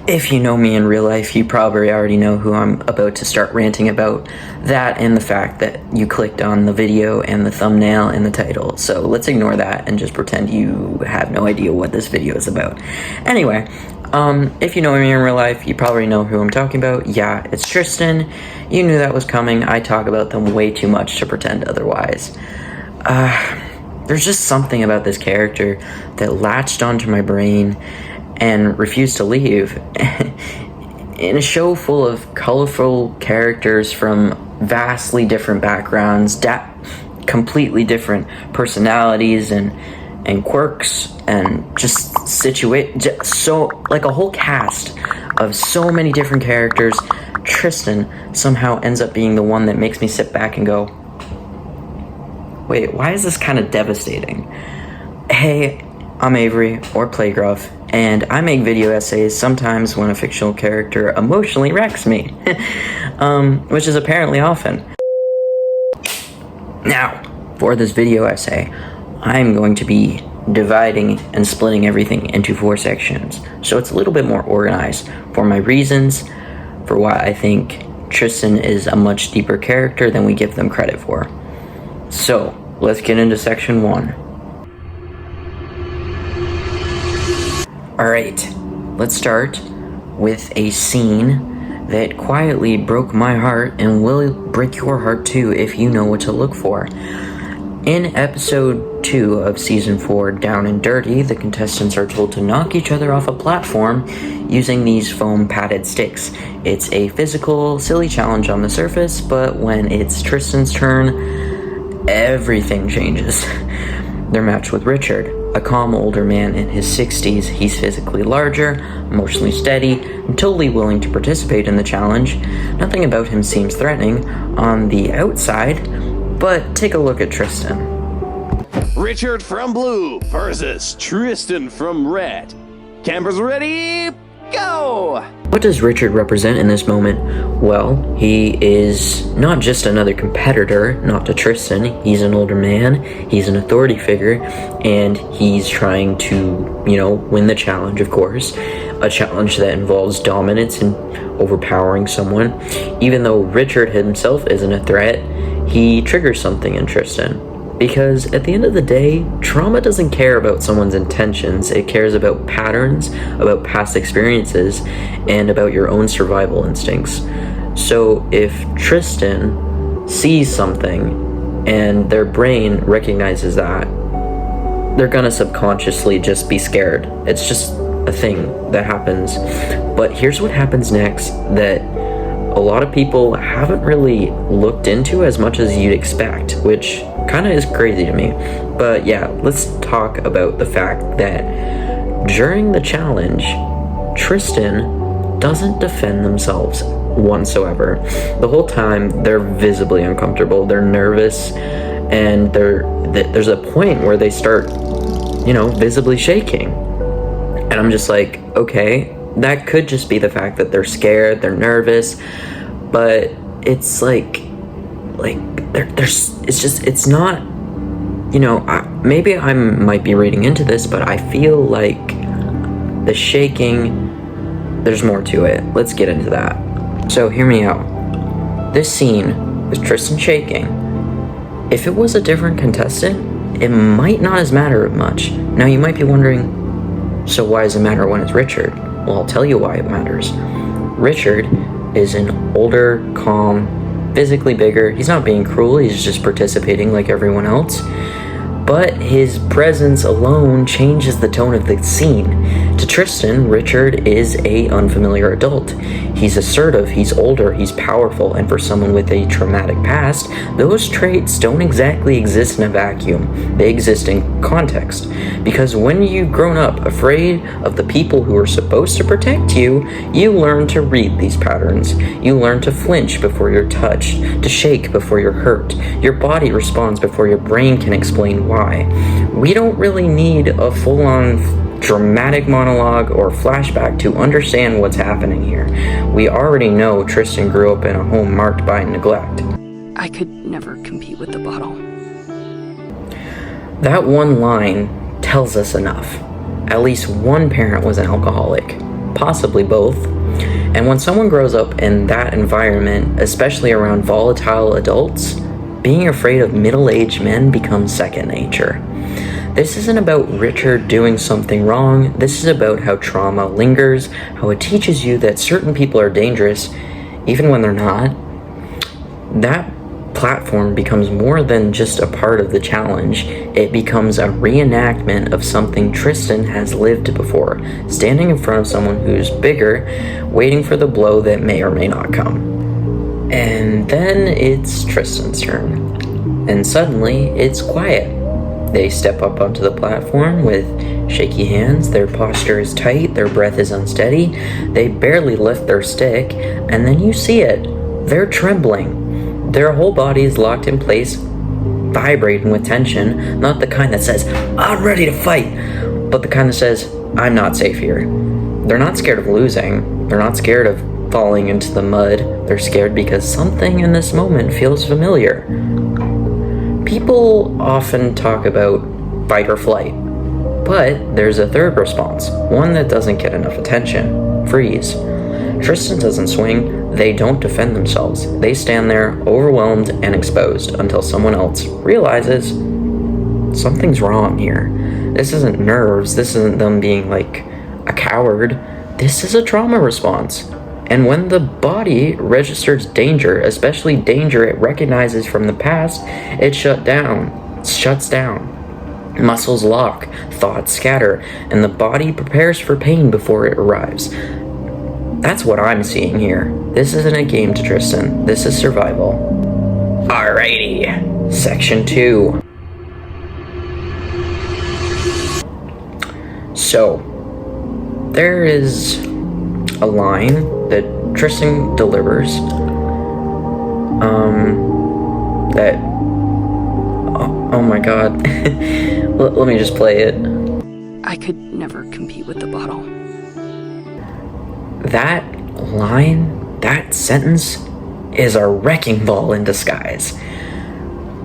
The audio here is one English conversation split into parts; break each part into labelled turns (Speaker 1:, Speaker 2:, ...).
Speaker 1: If you know me in real life, you probably already know who I'm about to start ranting about. That and the fact that you clicked on the video and the thumbnail and the title. So let's ignore that and just pretend you have no idea what this video is about. Anyway, if you know me in real life, you probably know who I'm talking about. Yeah, it's Tristan. You knew that was coming. I talk about them way too much to pretend otherwise. There's just something about this character that latched onto my brain and refused to leave. In a show full of colorful characters from vastly different backgrounds, completely different personalities and quirks, and just so like a whole cast of so many different characters, Tristan somehow ends up being the one that makes me sit back and go, wait, why is this kind of devastating? Hey, I'm Avery, or Playgruff, and I make video essays sometimes when a fictional character emotionally wrecks me, which is apparently often. Now, for this video essay, I'm going to be dividing and splitting everything into 4 sections, so it's a little bit more organized for my reasons for why I think Tristan is a much deeper character than we give them credit for. So, let's get into section 1. Alright, let's start with a scene that quietly broke my heart and will break your heart too if you know what to look for. In episode 2 of season 4, Down and Dirty, the contestants are told to knock each other off a platform using these foam padded sticks. It's a physical, silly challenge on the surface, but when it's Tristan's turn, everything changes. They're matched with Richard, a calm older man in his 60s. He's physically larger, emotionally steady, and totally willing to participate in the challenge. Nothing about him seems threatening on the outside, but take a look at Tristan.
Speaker 2: Richard from blue versus Tristan from red. Cameras ready, go!
Speaker 1: What does Richard represent in this moment? Well, he is not just another competitor, not to Tristan. He's an older man, he's an authority figure, and he's trying to, win the challenge, of course. A challenge that involves dominance and overpowering someone. Even though Richard himself isn't a threat, he triggers something in Tristan. Because at the end of the day, trauma doesn't care about someone's intentions. It cares about patterns, about past experiences, and about your own survival instincts. So if Tristan sees something and their brain recognizes that, they're gonna subconsciously just be scared. It's just a thing that happens. But here's what happens next that a lot of people haven't really looked into as much as you'd expect, which kind of is crazy to me. But yeah, let's talk about the fact that during the challenge, Tristan doesn't defend themselves whatsoever. The whole time, they're visibly uncomfortable, they're nervous, and there's a point where they start, visibly shaking. And I'm just like, okay, that could just be the fact that they're scared, they're nervous, but it's it's not, maybe I might be reading into this, but I feel like the shaking, there's more to it. Let's get into that. So hear me out. This scene with Tristan shaking, if it was a different contestant, it might not as matter much. Now you might be wondering, so why does it matter when it's Richard? Well, I'll tell you why it matters. Richard is an older, calm, physically bigger. He's not being cruel, he's just participating like everyone else. But his presence alone changes the tone of the scene. To Tristan, Richard is an unfamiliar adult. He's assertive, he's older, he's powerful, and for someone with a traumatic past, those traits don't exactly exist in a vacuum. They exist in context. Because when you've grown up afraid of the people who are supposed to protect you, you learn to read these patterns. You learn to flinch before you're touched, to shake before you're hurt. Your body responds before your brain can explain why. We don't really need a full-on dramatic monologue or flashback to understand what's happening here. We already know Tristan grew up in a home marked by neglect.
Speaker 3: I could never compete with the bottle.
Speaker 1: That one line tells us enough. At least one parent was an alcoholic. possibly both. And when someone grows up in that environment, especially around volatile adults, being afraid of middle-aged men becomes second nature. This isn't about Richard doing something wrong. This is about how trauma lingers, how it teaches you that certain people are dangerous, even when they're not. That platform becomes more than just a part of the challenge. It becomes a reenactment of something Tristan has lived before, standing in front of someone who's bigger, waiting for the blow that may or may not come. And then it's Tristan's turn. And suddenly, it's quiet. They step up onto the platform with shaky hands, their posture is tight, their breath is unsteady, they barely lift their stick, and then you see it. They're trembling. Their whole body is locked in place, vibrating with tension, not the kind that says, "I'm ready to fight," but the kind that says, "I'm not safe here." They're not scared of losing. They're not scared of falling into the mud. They're scared because something in this moment feels familiar. People often talk about fight or flight, but there's a third response, one that doesn't get enough attention: freeze. Tristan doesn't swing. They don't defend themselves. They stand there, overwhelmed and exposed, until someone else realizes something's wrong here. This isn't nerves. This isn't them being like a coward. This is a trauma response. And when the body registers danger, especially danger it recognizes from the past, it shuts down. Muscles lock, thoughts scatter, and the body prepares for pain before it arrives. That's what I'm seeing here. This isn't a game to Tristan. This is survival. Alrighty, section 2. So, there is a line that Tristan delivers, that, oh my god, let me just play it.
Speaker 3: I could never compete with the bottle.
Speaker 1: That line, that sentence, is a wrecking ball in disguise.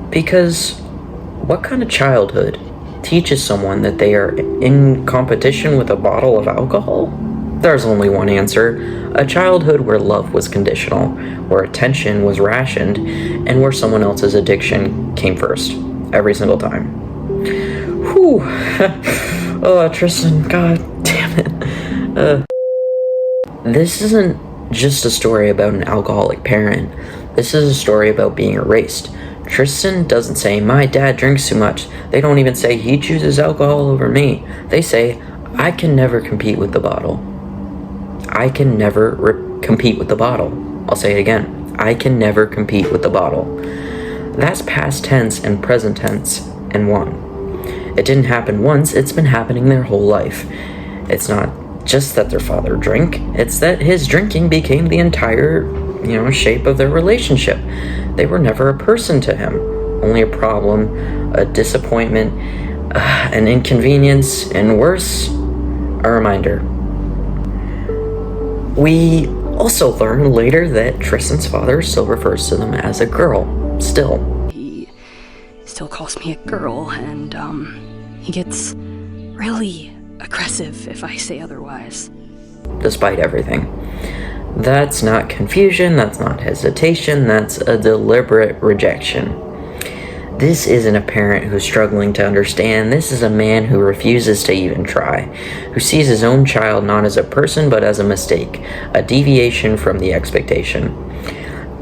Speaker 1: Because what kind of childhood teaches someone that they are in competition with a bottle of alcohol? There's only one answer: a childhood where love was conditional, where attention was rationed, and where someone else's addiction came first, every single time. Whew. Oh, Tristan, god damn it. This isn't just a story about an alcoholic parent. This is a story about being erased. Tristan doesn't say, "My dad drinks too much." They don't even say, "He chooses alcohol over me." They say, "I can never compete with the bottle." I can never compete with the bottle. I'll say it again. I can never compete with the bottle. That's past tense and present tense in one. It didn't happen once, it's been happening their whole life. It's not just that their father drank, it's that his drinking became the entire, shape of their relationship. They were never a person to him, only a problem, a disappointment, an inconvenience, and worse, a reminder. We also learn later that Tristan's father still refers to them as a girl, still.
Speaker 3: He still calls me a girl, and, he gets really aggressive if I say otherwise.
Speaker 1: Despite everything. That's not confusion, that's not hesitation, that's a deliberate rejection. This isn't a parent who's struggling to understand. This is a man who refuses to even try, who sees his own child not as a person but as a mistake, a deviation from the expectation.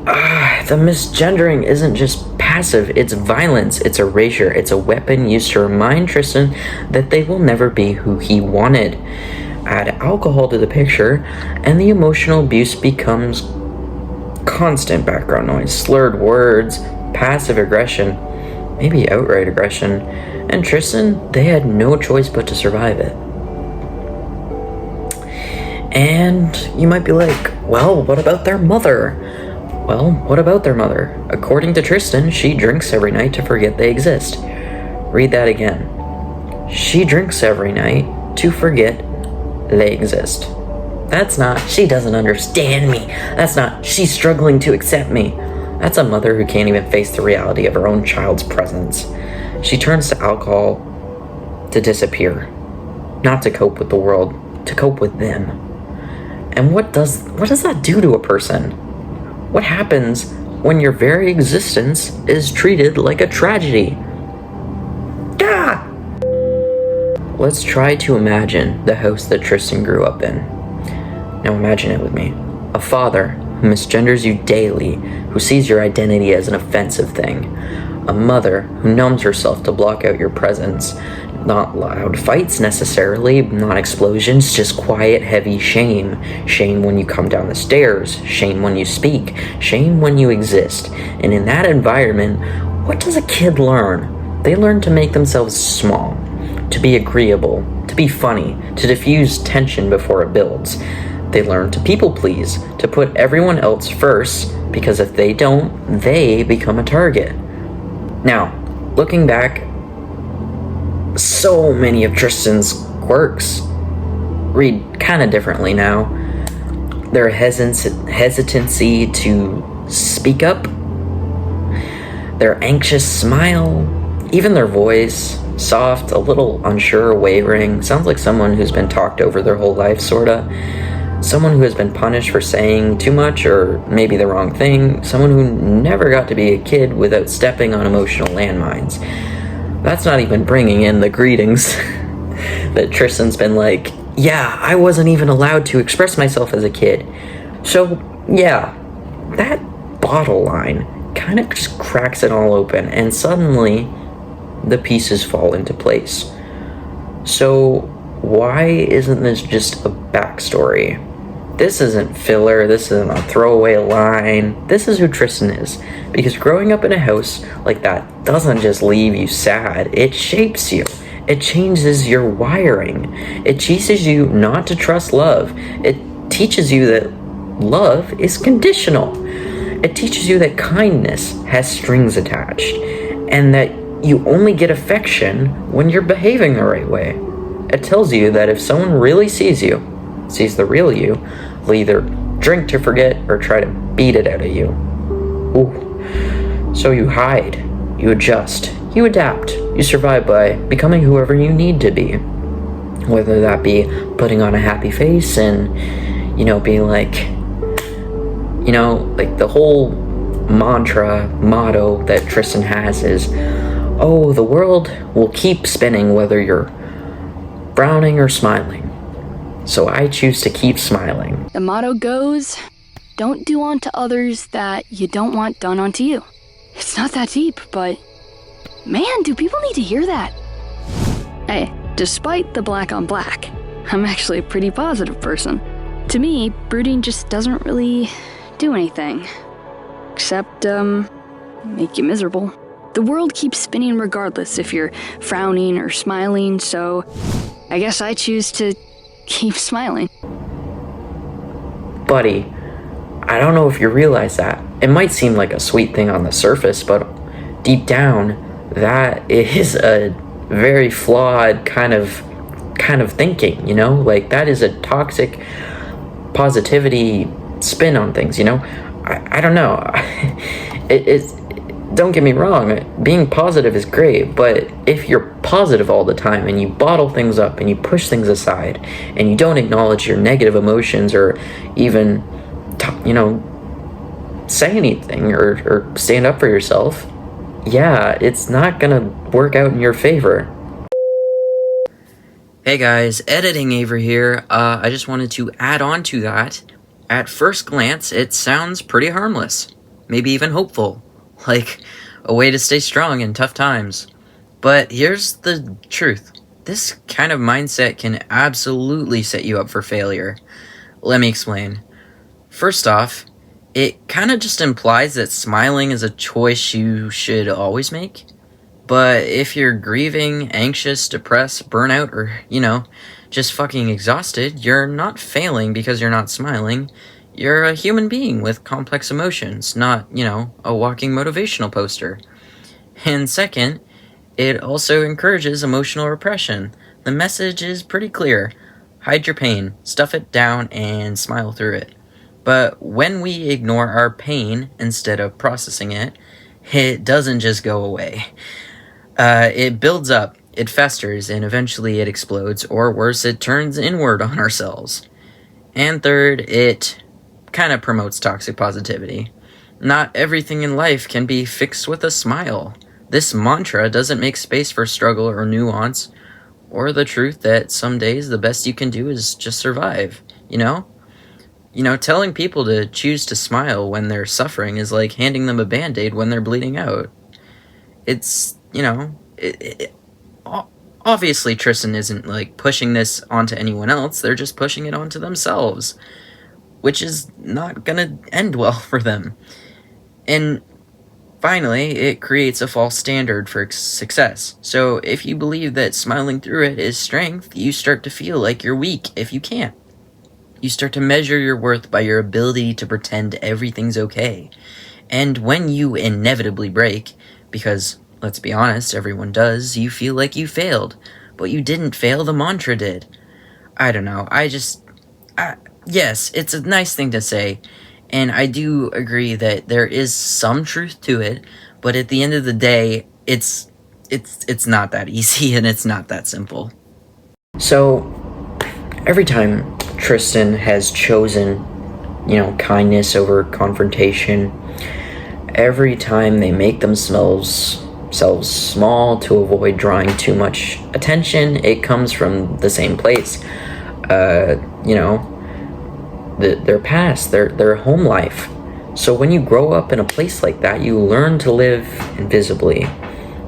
Speaker 1: The misgendering isn't just passive, it's violence, it's erasure, it's a weapon used to remind Tristan that they will never be who he wanted. Add alcohol to the picture, and the emotional abuse becomes constant background noise, slurred words, passive aggression, maybe outright aggression, and Tristan, they had no choice but to survive it. And you might be like, well, what about their mother? Well, what about their mother? According to Tristan, she drinks every night to forget they exist. Read that again. She drinks every night to forget they exist. That's not, she doesn't understand me. That's not, she's struggling to accept me. That's a mother who can't even face the reality of her own child's presence. She turns to alcohol to disappear, not to cope with the world, to cope with them. And what does that do to a person? What happens when your very existence is treated like a tragedy? Ah! Let's try to imagine the house that Tristan grew up in. Now imagine it with me. A father who misgenders you daily, who sees your identity as an offensive thing. A mother who numbs herself to block out your presence. Not loud fights necessarily, not explosions, just quiet, heavy shame. Shame when you come down the stairs, shame when you speak, shame when you exist. And in that environment, what does a kid learn? They learn to make themselves small, to be agreeable, to be funny, to diffuse tension before it builds. They learn to people please, to put everyone else first, because if they don't, they become a target. Now, looking back, so many of Tristan's quirks read kind of differently now. Their hesitancy to speak up, their anxious smile, even their voice, soft, a little unsure, wavering, sounds like someone who's been talked over their whole life, sorta. Someone who has been punished for saying too much or maybe the wrong thing. Someone who never got to be a kid without stepping on emotional landmines. That's not even bringing in the greetings that Tristan's been like, yeah, I wasn't even allowed to express myself as a kid. So, yeah, that bottle line kind of just cracks it all open, and suddenly the pieces fall into place. So, why isn't this just a backstory? This isn't filler, this isn't a throwaway line. This is who Tristan is. Because growing up in a house like that doesn't just leave you sad, it shapes you. It changes your wiring. It teaches you not to trust love. It teaches you that love is conditional. It teaches you that kindness has strings attached. And that you only get affection when you're behaving the right way. It tells you that if someone really sees you, sees the real you, will either drink to forget or try to beat it out of you. Ooh. So you hide, you adjust, you adapt, you survive by becoming whoever you need to be. Whether that be putting on a happy face and, being like, like the whole motto that Tristan has is, oh, the world will keep spinning whether you're frowning or smiling. So I choose to keep smiling.
Speaker 3: The motto goes, don't do unto others that you don't want done unto you. It's not that deep, but man, do people need to hear that? Hey, despite the black on black, I'm actually a pretty positive person. To me, brooding just doesn't really do anything. Except, make you miserable. The world keeps spinning regardless if you're frowning or smiling, so I guess I choose to keep smiling.
Speaker 1: Buddy, I don't know if you realize that. It might seem like a sweet thing on the surface, but deep down, that is a very flawed kind of thinking, Like, that is a toxic positivity spin on things, I don't know. It's don't get me wrong, being positive is great, but if you're positive all the time and you bottle things up and you push things aside and you don't acknowledge your negative emotions or even, say anything or stand up for yourself, yeah, it's not gonna work out in your favor. Hey guys, editing Avery here. I just wanted to add on to that. At first glance, it sounds pretty harmless, maybe even hopeful. Like a way to stay strong in tough times. But here's the truth. This kind of mindset can absolutely set you up for failure. Let me explain. First off, it kind of just implies that smiling is a choice you should always make. But if you're grieving, anxious, depressed, burnout, or, just fucking exhausted, you're not failing because you're not smiling. You're a human being with complex emotions, not, a walking motivational poster. And second, it also encourages emotional repression. The message is pretty clear. Hide your pain, stuff it down, and smile through it. But when we ignore our pain instead of processing it, it doesn't just go away. It builds up, it festers, and eventually it explodes, or worse, it turns inward on ourselves. And third, it kind of promotes toxic positivity. Not everything in life can be fixed with a smile. This mantra doesn't make space for struggle or nuance, or the truth that some days the best you can do is just survive, you know? You know, telling people to choose to smile when they're suffering is like handing them a Band-Aid when they're bleeding out. It's, you know, obviously Tristan isn't, like, pushing this onto anyone else, they're just pushing it onto themselves, which is not gonna end well for them. And finally, it creates a false standard for success. So if you believe that smiling through it is strength, you start to feel like you're weak if you can't. You start to measure your worth by your ability to pretend everything's okay. And when you inevitably break, because, let's be honest, everyone does, you feel like you failed. But you didn't fail, the mantra did. I don't know, yes, it's a nice thing to say, and I do agree that there is some truth to it, but at the end of the day, it's not that easy, and it's not that simple. So, every time Tristan has chosen, you know, kindness over confrontation, every time they make themselves small to avoid drawing too much attention, it comes from the same place. You know, their past, their home life. So when you grow up in a place like that, you learn to live invisibly.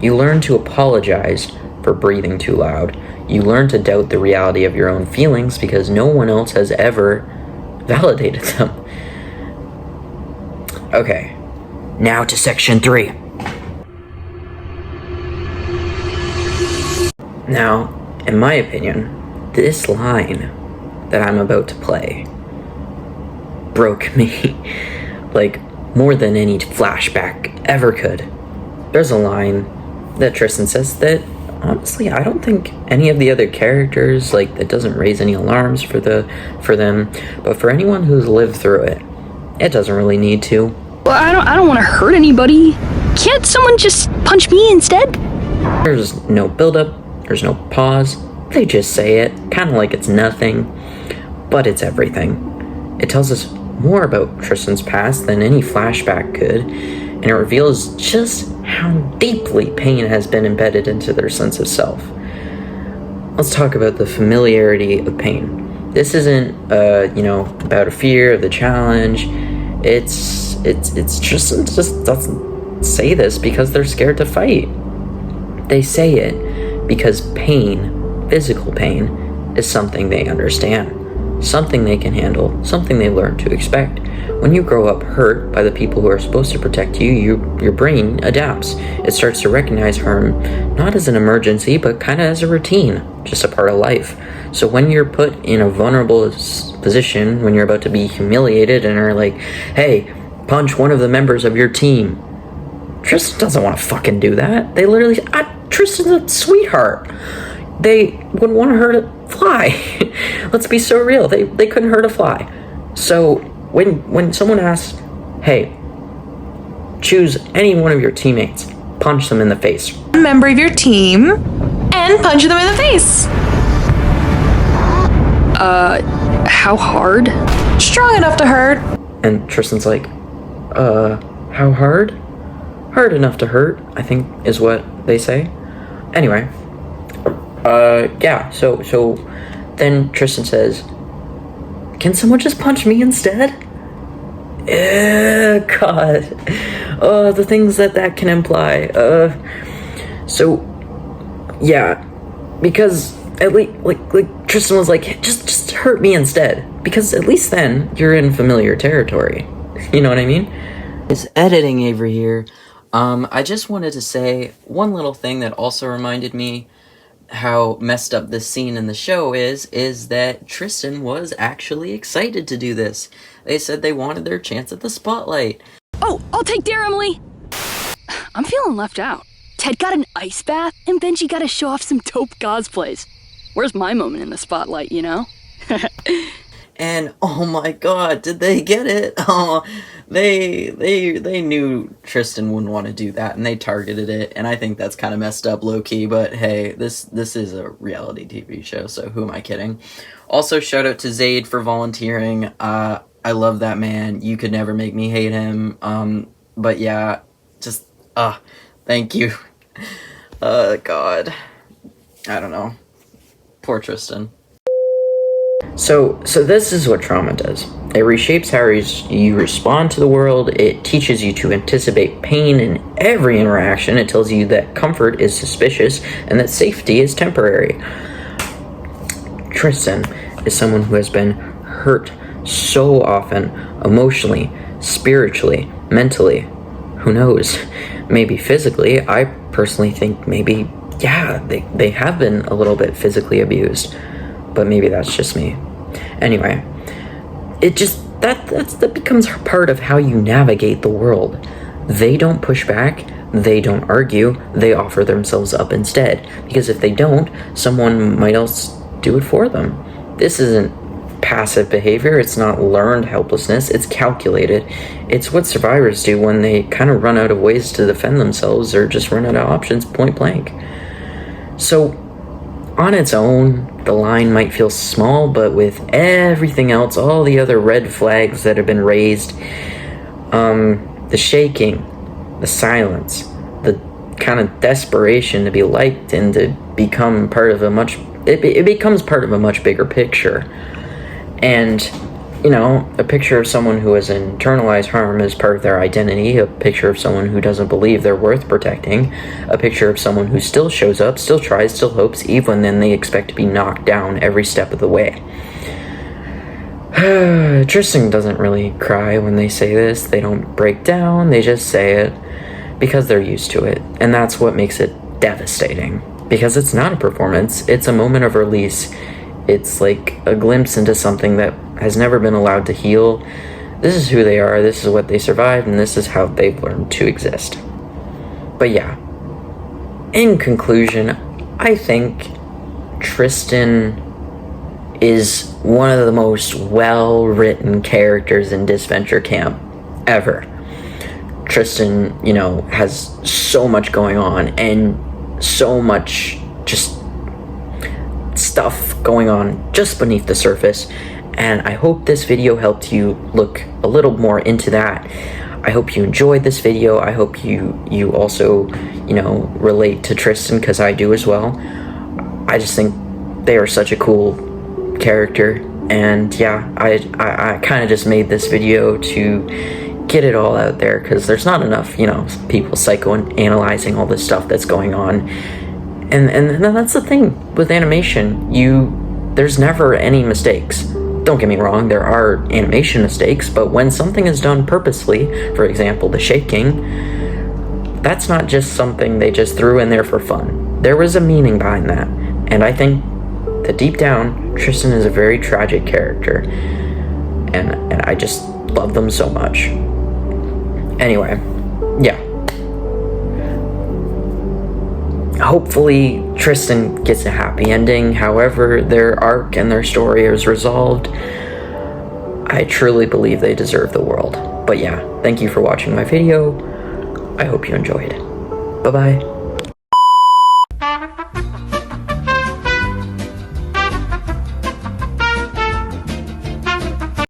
Speaker 1: You learn to apologize for breathing too loud. You learn to doubt the reality of your own feelings because no one else has ever validated them. Okay, now to section 3. Now, in my opinion, this line that I'm about to play broke me like more than any flashback ever could. There's a line that Tristan says that honestly I don't think any of the other characters, like, that doesn't raise any alarms for them, but for anyone who's lived through it, it doesn't really need to.
Speaker 3: Well, I don't want to hurt anybody. Can't someone just punch me instead?
Speaker 1: There's no build-up, there's no pause, they just say it, kind of like it's nothing, but it's everything. It tells us more about Tristan's past than any flashback could, and it reveals just how deeply pain has been embedded into their sense of self. Let's talk about the familiarity of pain. This isn't, you know, about a fear of the challenge. It's Tristan just doesn't say this because they're scared to fight. They say it because pain, physical pain, is something they understand. Something they can handle, something they learn to expect. When you grow up hurt by the people who are supposed to protect you, your brain adapts. It starts to recognize harm not as an emergency, but kind of as a routine, just a part of life. So when you're put in a vulnerable position, when you're about to be humiliated and are like, hey, punch one of the members of your team, Tristan doesn't want to fucking do that. They literally, Tristan's a sweetheart. They wouldn't want to hurt a fly. Let's be so real. They couldn't hurt a fly. So when someone asks, hey, choose any one of your teammates, punch them in the face.
Speaker 4: A member of your team and punch them in the face.
Speaker 3: How hard?
Speaker 4: Strong enough to hurt.
Speaker 1: And Tristan's like, how hard? Hard enough to hurt, I think is what they say. Anyway, yeah, so then Tristan says, can someone just punch me instead? God. The things that can imply. So, yeah, because at least, like Tristan was like, just hurt me instead. Because at least then, you're in familiar territory. You know what I mean? It's editing Avery here. I just wanted to say one little thing that also reminded me how messed up this scene in the show is that Tristan was actually excited to do this. They said they wanted their chance at the spotlight.
Speaker 3: Oh, I'll take Dare, Emily! I'm feeling left out. Ted got an ice bath, and Benji got to show off some dope cosplays. Where's my moment in the spotlight, you know?
Speaker 1: And oh my god, did they get it? Oh, they knew Tristan wouldn't want to do that, and they targeted it, and I think that's kind of messed up low-key, but hey, this is a reality TV show, so who am I kidding? Also, shout out to Zayd for volunteering. I love that man. You could never make me hate him. But yeah, just, thank you. God. I don't know. Poor Tristan. So this is what trauma does. It reshapes how you respond to the world. It teaches you to anticipate pain in every interaction. It tells you that comfort is suspicious and that safety is temporary. Tristan is someone who has been hurt so often, emotionally, spiritually, mentally. Who knows? Maybe physically. I personally think maybe, yeah, they have been a little bit physically abused. But maybe that's just me. Anyway, it just, that becomes part of how you navigate the world. They don't push back, they don't argue, they offer themselves up instead. Because if they don't, someone might else do it for them. This isn't passive behavior, it's not learned helplessness, it's calculated. It's what survivors do when they kind of run out of ways to defend themselves or just run out of options point blank. So, on its own, the line might feel small, but with everything else, all the other red flags that have been raised, the shaking, the silence, the kind of desperation to be liked and to become part of it becomes part of a much bigger picture. And, you know, a picture of someone who has internalized harm as part of their identity, a picture of someone who doesn't believe they're worth protecting, a picture of someone who still shows up, still tries, still hopes, even then they expect to be knocked down every step of the way. Tristan doesn't really cry when they say this. They don't break down, they just say it because they're used to it. And that's what makes it devastating. Because it's not a performance, it's a moment of release. It's like a glimpse into something that has never been allowed to heal. This is who they are, this is what they survived, and this is how they've learned to exist. But yeah, in conclusion, I think Tristan is one of the most well-written characters in Disventure Camp ever. Tristan, you know, has so much going on and so much just stuff going on just beneath the surface, and I hope this video helped you look a little more into that. I hope you enjoyed this video. I hope you also, you know, relate to Tristan, because I do as well. I just think they are such a cool character, and yeah, I kind of just made this video to get it all out there, because there's not enough, you know, people psychoanalyzing all this stuff that's going on. And that's the thing with animation. There's never any mistakes. Don't get me wrong, there are animation mistakes, but when something is done purposely, for example, the shaking, that's not just something they just threw in there for fun. There was a meaning behind that. And I think that deep down, Tristan is a very tragic character. And I just love them so much. Anyway, yeah. Hopefully, Tristan gets a happy ending, however their arc and their story is resolved. I truly believe they deserve the world. But yeah, thank you for watching my video. I hope you enjoyed. Bye-bye.